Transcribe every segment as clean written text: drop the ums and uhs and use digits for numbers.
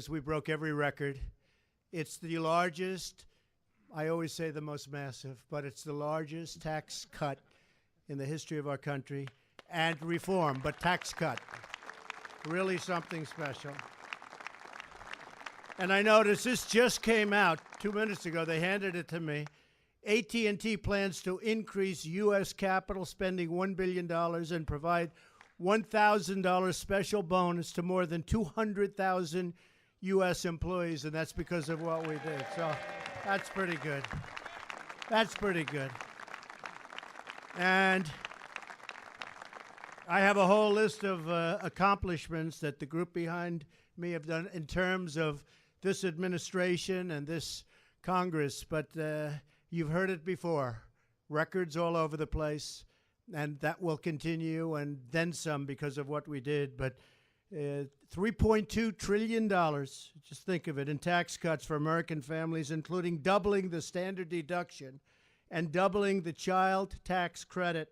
We broke every record. It's the largest, I always say the most massive, but it's the largest tax cut in the history of our country. And reform, but tax cut. Really something special. And I noticed this just came out 2 minutes ago. They handed it to me. AT&T plans to increase U.S. capital spending $1 billion and provide $1,000 special bonus to more than 200,000 U.S. employees, and that's because of what we did. So that's pretty good. That's pretty good. And I have a whole list of accomplishments that the group behind me have done in terms of this administration and this Congress, but you've heard it before. Records all over the place, and that will continue, and then some because of what we did. But $3.2 trillion, just think of it, in tax cuts for American families, including doubling the standard deduction and doubling the child tax credit.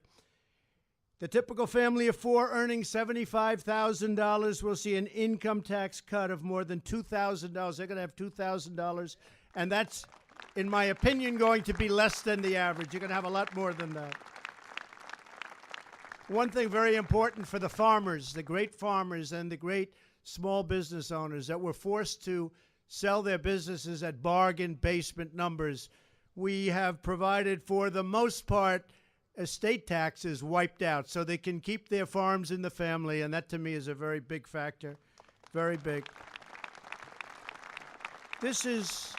The typical family of four earning $75,000 will see an income tax cut of more than $2,000. They're going to have $2,000, and that's, in my opinion, going to be less than the average. You're going to have a lot more than that. One thing very important for the farmers, the great farmers and the great small business owners that were forced to sell their businesses at bargain basement numbers, we have provided, for the most part, estate taxes wiped out so they can keep their farms in the family, and that to me is a very big factor, very big. This is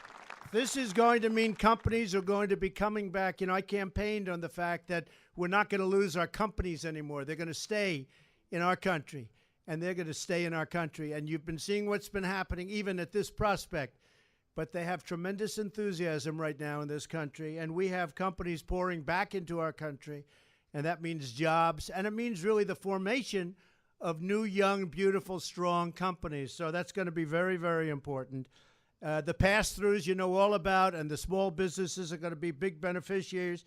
going to mean companies are going to be coming back. You know, I campaigned on the fact that we're not going to lose our companies anymore. They're going to stay in our country, and they're going to stay in our country. And you've been seeing what's been happening even at this prospect. But they have tremendous enthusiasm right now in this country, and we have companies pouring back into our country, and that means jobs, and it means really the formation of new, young, beautiful, strong companies. So that's going to be very, very important. The pass-throughs you know all about, and the small businesses are going to be big beneficiaries.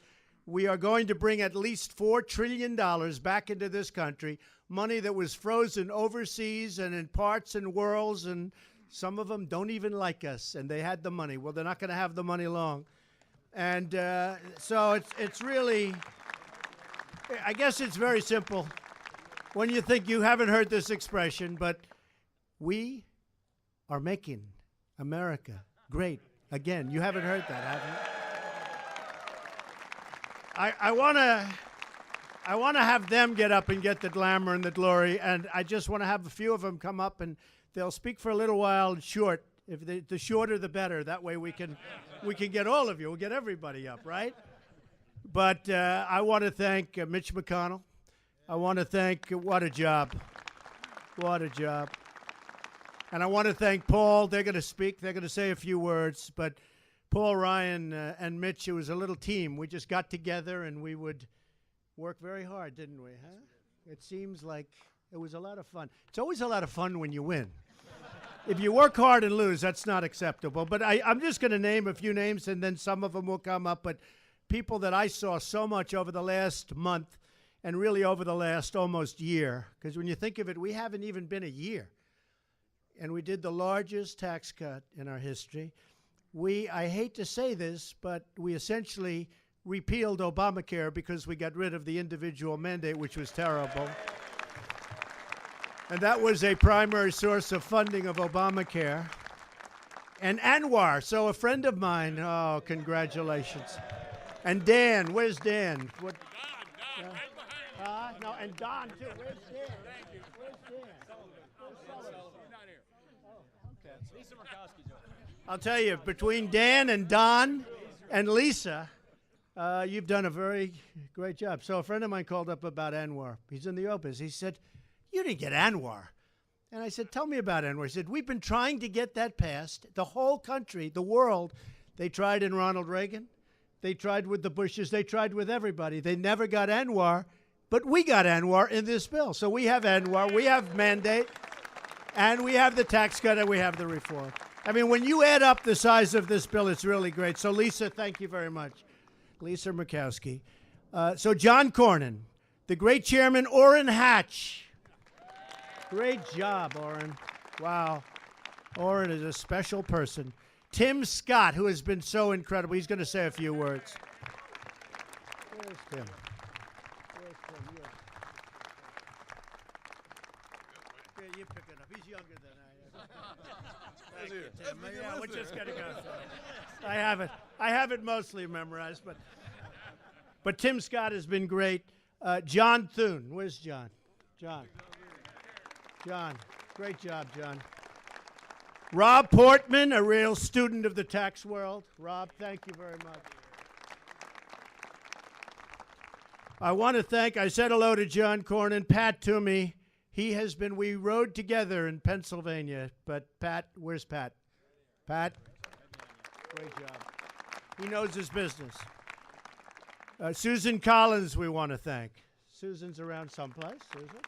We are going to bring at least $4 trillion back into this country, money that was frozen overseas and in parts and worlds, and some of them don't even like us, and they had the money. Well, they're not going to have the money long. And so it's really, I guess it's very simple. When you think, you haven't heard this expression, but we are making America great again. You haven't heard that, have you? I want to have them get up and get the glamour and the glory, and I just want to have a few of them come up, and they'll speak for a little while short. If the shorter, the better. That way we can get all of you. We'll get everybody up, right? But I want to thank Mitch McConnell. I want to thank, what a job. What a job. And I want to thank Paul. They're going to speak. They're going to say a few words. But Paul, Ryan, and Mitch, it was a little team. We just got together, and we would work very hard, didn't we? Huh? It seems like it was a lot of fun. It's always a lot of fun when you win. If you work hard and lose, that's not acceptable. But I'm just going to name a few names, and then some of them will come up. But people that I saw so much over the last month and really over the last almost year, because when you think of it, we haven't even been a year. And we did the largest tax cut in our history. I hate to say this, but we essentially repealed Obamacare because we got rid of the individual mandate, which was terrible. And that was a primary source of funding of Obamacare. And Anwar, so a friend of mine, oh, congratulations. And Dan, where's Dan? What? Don, right behind you. No, and Don, too. Where's Dan? Thank you. Where's Dan? Sullivan. He's not here. Oh, okay. Lisa Murkowski's over. I'll tell you, between Dan and Don and Lisa, you've done a very great job. So a friend of mine called up about Anwar. He's in the Opus. He said, "You didn't get Anwar." And I said, "Tell me about Anwar." He said, "We've been trying to get that passed. The whole country, the world, they tried in Ronald Reagan. They tried with the Bushes. They tried with everybody. They never got Anwar, but we got Anwar in this bill. So we have Anwar, we have mandate, and we have the tax cut, and we have the reform." I mean, when you add up the size of this bill, it's really great. So, Lisa, thank you very much. Lisa Murkowski. So, John Cornyn, the great chairman, Orrin Hatch. Great job, Orrin. Wow. Orrin is a special person. Tim Scott, who has been so incredible. He's going to say a few words. Where's Tim? Where's Tim? Yeah, you pick it up. He's younger than I am. Thank you, Tim. Yeah, we're just going to go. I have it mostly memorized, but Tim Scott has been great. John Thune. Where's John? John. Great job, John. Rob Portman, a real student of the tax world. Rob, thank you very much. I want to thank, I said hello to John Cornyn, Pat Toomey. We rode together in Pennsylvania, but Pat, where's Pat? Pat? Great job. He knows his business. Susan Collins, we want to thank. Susan's around someplace. Susan?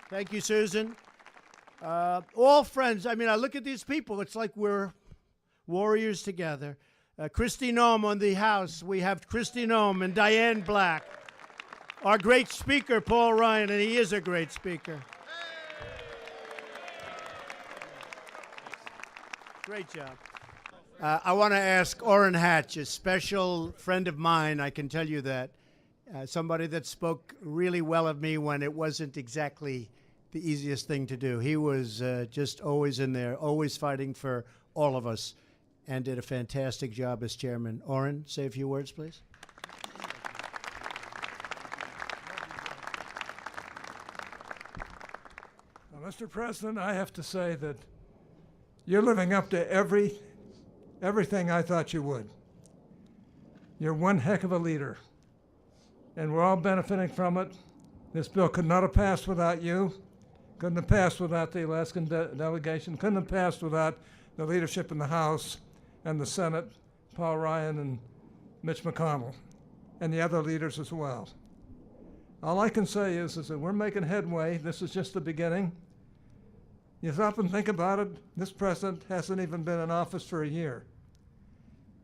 Thank you, Susan. All friends. I mean, I look at these people. It's like we're warriors together. Christy Nome on the house. We have Christy Nome and Diane Black. Our great speaker, Paul Ryan, and he is a great speaker. Great job. I want to ask Orrin Hatch, a special friend of mine, I can tell you that. Somebody that spoke really well of me when it wasn't exactly the easiest thing to do. He was just always in there, always fighting for all of us, and did a fantastic job as chairman. Orrin, say a few words, please. Well, Mr. President, I have to say that you're living up to everything I thought you would. You're one heck of a leader, and we're all benefiting from it. This bill could not have passed without you, couldn't have passed without the Alaskan delegation, couldn't have passed without the leadership in the House and the Senate, Paul Ryan and Mitch McConnell, and the other leaders as well. All I can say is that we're making headway. This is just the beginning. You stop and think about it, this president hasn't even been in office for a year.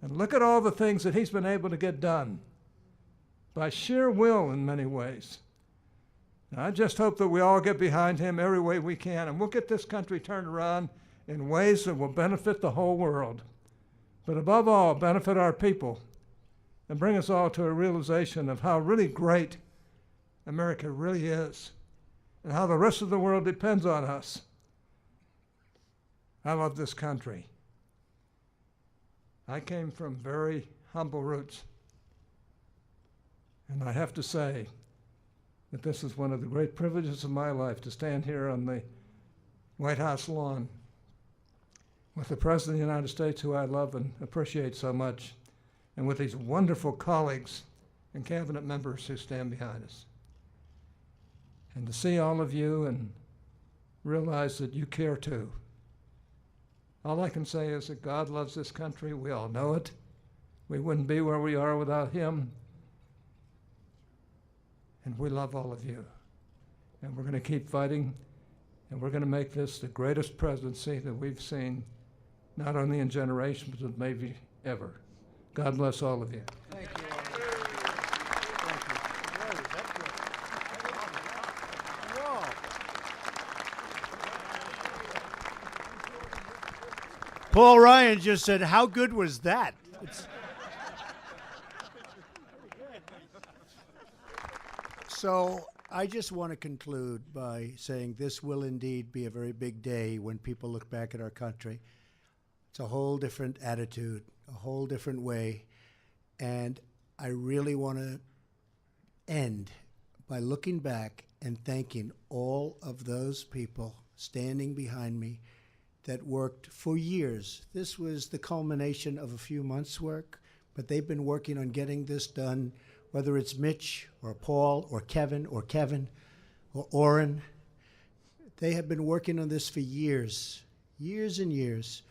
And look at all the things that he's been able to get done by sheer will in many ways. And I just hope that we all get behind him every way we can, and we'll get this country turned around in ways that will benefit the whole world. But above all, benefit our people and bring us all to a realization of how really great America really is and how the rest of the world depends on us. I love this country. I came from very humble roots, and I have to say that this is one of the great privileges of my life to stand here on the White House lawn with the President of the United States, who I love and appreciate so much, and with these wonderful colleagues and cabinet members who stand behind us. And to see all of you and realize that you care too. All I can say is that God loves this country. We all know it. We wouldn't be where we are without him. And we love all of you. And we're going to keep fighting, and we're going to make this the greatest presidency that we've seen, not only in generations, but maybe ever. God bless all of you. Thank you. Paul Ryan just said, how good was that? So I just want to conclude by saying this will indeed be a very big day when people look back at our country. It's a whole different attitude, a whole different way. And I really want to end by looking back and thanking all of those people standing behind me that worked for years. This was the culmination of a few months' work, but they've been working on getting this done, whether it's Mitch or Paul or Kevin or Orrin. They have been working on this for years, years and years.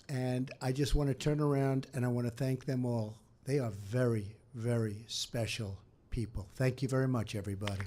And I just want to turn around and I want to thank them all. They are very, very special people. Thank you very much, everybody.